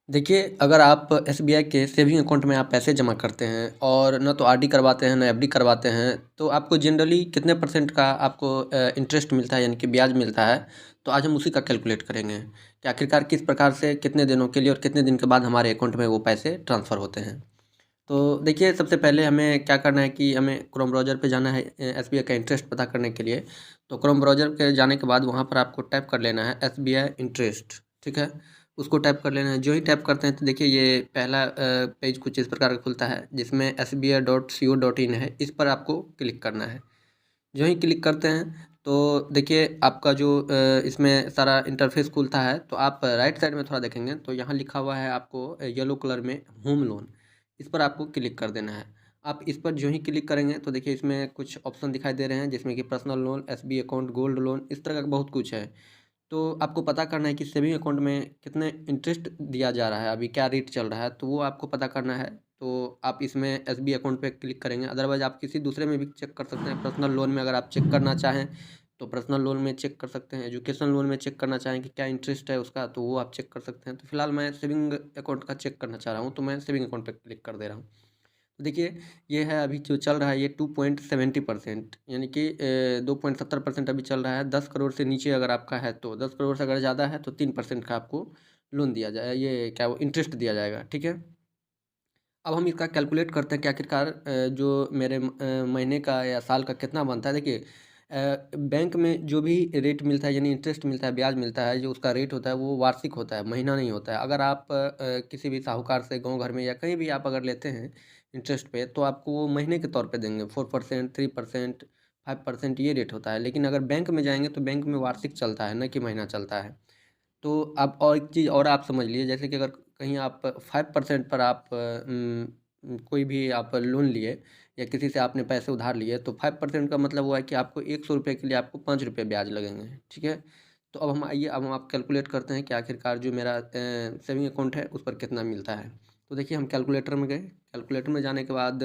देखिए, अगर आप एसबीआई के सेविंग अकाउंट में आप पैसे जमा करते हैं और ना तो आरडी करवाते हैं, ना एफडी करवाते हैं, तो आपको जनरली कितने परसेंट का आपको इंटरेस्ट मिलता है यानी कि ब्याज मिलता है। तो आज हम उसी का कैलकुलेट करेंगे कि आखिरकार किस प्रकार से कितने दिनों के लिए और कितने दिन के बाद हमारे अकाउंट में वो पैसे ट्रांसफ़र होते हैं। तो देखिए, सबसे पहले हमें क्या करना है कि हमें क्रोम ब्राउज़र पे जाना है एसबीआई का इंटरेस्ट पता करने के लिए। तो क्रोम ब्राउज़र पे जाने के बाद वहाँ पर आपको टाइप कर लेना है एसबीआई इंटरेस्ट, ठीक है? उसको टाइप कर लेना है। जो ही टाइप करते हैं तो देखिए ये पहला पेज कुछ इस प्रकार का खुलता है जिसमें sbi.co.in है, इस पर आपको क्लिक करना है। जो ही क्लिक करते हैं तो देखिए आपका जो इसमें सारा इंटरफेस खुलता है, तो आप राइट साइड में थोड़ा देखेंगे तो यहाँ लिखा हुआ है आपको येलो कलर में होम लोन, इस पर आपको क्लिक कर देना है। आप इस पर जो ही क्लिक करेंगे तो देखिए इसमें कुछ ऑप्शन दिखाई दे रहे हैं जिसमें कि personal loan, SB account, gold loan, इस तरह का बहुत कुछ है। तो आपको पता करना है कि सेविंग अकाउंट में कितने इंटरेस्ट दिया जा रहा है, अभी क्या रेट चल रहा है, तो वो आपको पता करना है। तो आप इसमें एसबी अकाउंट पे क्लिक करेंगे, अदरवाइज़ आप किसी दूसरे में भी चेक कर सकते हैं। पर्सनल लोन में अगर आप चेक करना चाहें तो पर्सनल लोन में चेक कर सकते हैं। एजुकेशन लोन में चेक करना चाहें कि क्या इंटरेस्ट है उसका, तो वो आप चेक कर सकते हैं। तो फिलहाल मैं सेविंग अकाउंट का चेक करना चाह रहा हूँ, तो मैं सेविंग अकाउंट पे क्लिक कर दे रहा हूँ। तो देखिए ये है अभी जो चल रहा है ये 2.70%, यानी कि 2.70% अभी चल रहा है। 10 करोड़ से नीचे अगर आपका है तो 10 करोड़ से अगर ज़्यादा है तो 3% का आपको लोन दिया जाए, ये क्या वो इंटरेस्ट दिया जाएगा, ठीक है। अब हम इसका कैलकुलेट करते हैं कि आखिरकार जो मेरे महीने का या साल का कितना बनता है। देखिए बैंक में जो भी रेट मिलता है यानी इंटरेस्ट मिलता है, ब्याज मिलता है, जो उसका रेट होता है वो वार्षिक होता है, महीना नहीं होता है। अगर आप किसी भी साहूकार से गांव घर में या कहीं भी आप अगर लेते हैं इंटरेस्ट पे, तो आपको वो महीने के तौर पे देंगे। 4%, 3%, 5% ये रेट होता है। लेकिन अगर बैंक में जाएंगे तो बैंक में वार्षिक चलता है, न कि महीना चलता है। तो आप और एक चीज़ और आप समझ लीजिए, जैसे कि अगर कहीं आप 5% पर आप कोई भी आप लोन लिए या किसी से आपने पैसे उधार लिए, तो 5% का मतलब हुआ है कि आपको 100 रुपये के लिए आपको 5 रुपये ब्याज लगेंगे, ठीक है। तो अब हम आइए, अब हम आप कैलकुलेट करते हैं कि आखिरकार जो मेरा सेविंग अकाउंट है उस पर कितना मिलता है। तो देखिए हम कैलकुलेटर में गए, कैलकुलेटर में जाने के बाद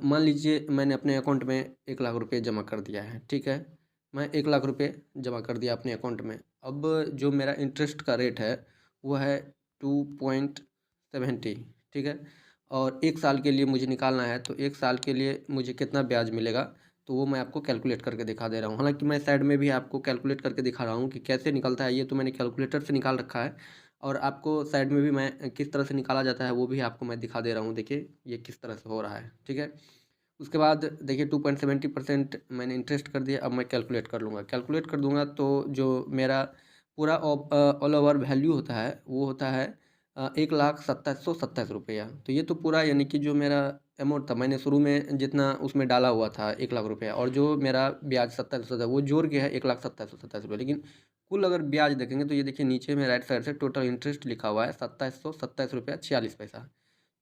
मान लीजिए मैंने अपने अकाउंट में 1 लाख रुपये जमा कर दिया है, ठीक है। मैं 1 लाख रुपये जमा कर दिया अपने अकाउंट में। अब जो मेरा इंटरेस्ट का रेट है वो है 2.70, ठीक है। और 1 साल के लिए मुझे निकालना है, तो 1 साल के लिए मुझे कितना ब्याज मिलेगा, तो वो मैं आपको कैलकुलेट करके दिखा दे रहा हूँ। हालांकि मैं साइड में भी आपको कैलकुलेट करके दिखा रहा हूँ कि कैसे निकलता है। ये तो मैंने कैलकुलेटर से निकाल रखा है और आपको साइड में भी मैं किस तरह से निकाला जाता है वो भी आपको मैं दिखा दे रहा हूँ। देखिए ये किस तरह से हो रहा है, ठीक है। उसके बाद देखिए 2.70% मैंने इंटरेस्ट कर दिया। अब मैं कैलकुलेट कर लूँगा, कैलकुलेट कर दूंगा तो जो मेरा पूरा ऑल ओवर वैल्यू होता है वो होता है 1,27,27 रुपया। तो ये तो पूरा यानी कि जो मेरा अमाउंट था, मैंने शुरू में जितना उसमें डाला हुआ था 1 लाख रुपया, और जो मेरा ब्याज 27 वो जोड़ के है 1,27,27 रुपये। लेकिन कुल अगर ब्याज देखेंगे तो ये देखिए नीचे में राइट साइड से टोटल इंटरेस्ट लिखा हुआ है 2727 रुपया 46 पैसा।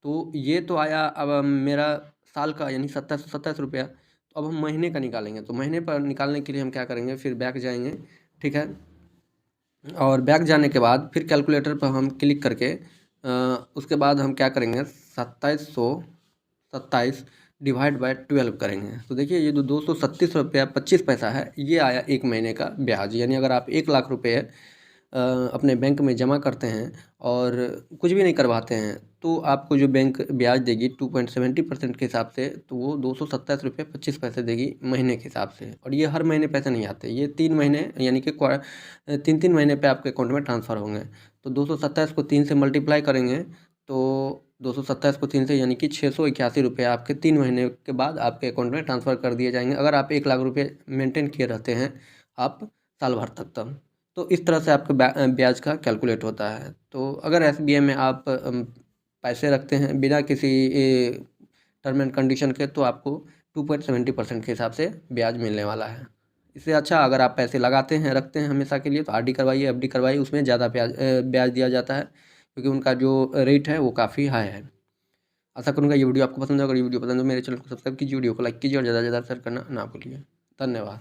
तो ये तो आया अब मेरा साल का यानी 2727 रुपया। तो अब हम महीने का निकालेंगे, तो महीने पर निकालने के लिए हम क्या करेंगे, फिर बैक जाएंगे, ठीक है। और बैक जाने के बाद फिर कैलकुलेटर पर हम क्लिक करके उसके बाद हम क्या करेंगे, 2727 डिवाइड बाय 12 करेंगे। तो देखिए ये जो 236 रुपया 25 पैसा है ये आया एक महीने का ब्याज। यानी अगर आप 1 लाख रुपये अपने बैंक में जमा करते हैं और कुछ भी नहीं करवाते हैं, तो आपको जो बैंक ब्याज देगी 2.70% के हिसाब से, तो वो 227 रुपये 25 पैसे देगी महीने के हिसाब से। और ये हर महीने पैसे नहीं आते, ये 3 महीने यानी कि 3 3 महीने पे आपके अकाउंट में ट्रांसफ़र होंगे। तो 227 को 3 से मल्टीप्लाई करेंगे तो 227 को 3 से यानी कि 681 रुपये आपके 3 महीने के बाद आपके अकाउंट में ट्रांसफ़र कर दिए जाएंगे, अगर आप 1 लाख रुपये मेंटेन किए रहते हैं आप साल भर तक तब। तो इस तरह से आपका ब्याज का कैलकुलेट होता है। तो अगर एसबीआई में आप पैसे रखते हैं बिना किसी टर्म एंड कंडीशन के, तो आपको 2.70% के हिसाब से ब्याज मिलने वाला है। इससे अच्छा अगर आप पैसे लगाते हैं, रखते हैं हमेशा के लिए, तो आरडी करवाइए, एफडी करवाइए, उसमें ज़्यादा ब्याज दिया जाता है क्योंकि उनका जो रेट है वो काफ़ी हाई है। आशा करूँगा ये वीडियो आपको पसंद है। अगर ये वीडियो पसंद हो मेरे चैनल को सब्सक्राइब कीजिए, वीडियो को लाइक कीजिए और ज़्यादा से ज़्यादा शेयर करना ना भूलिए। धन्यवाद।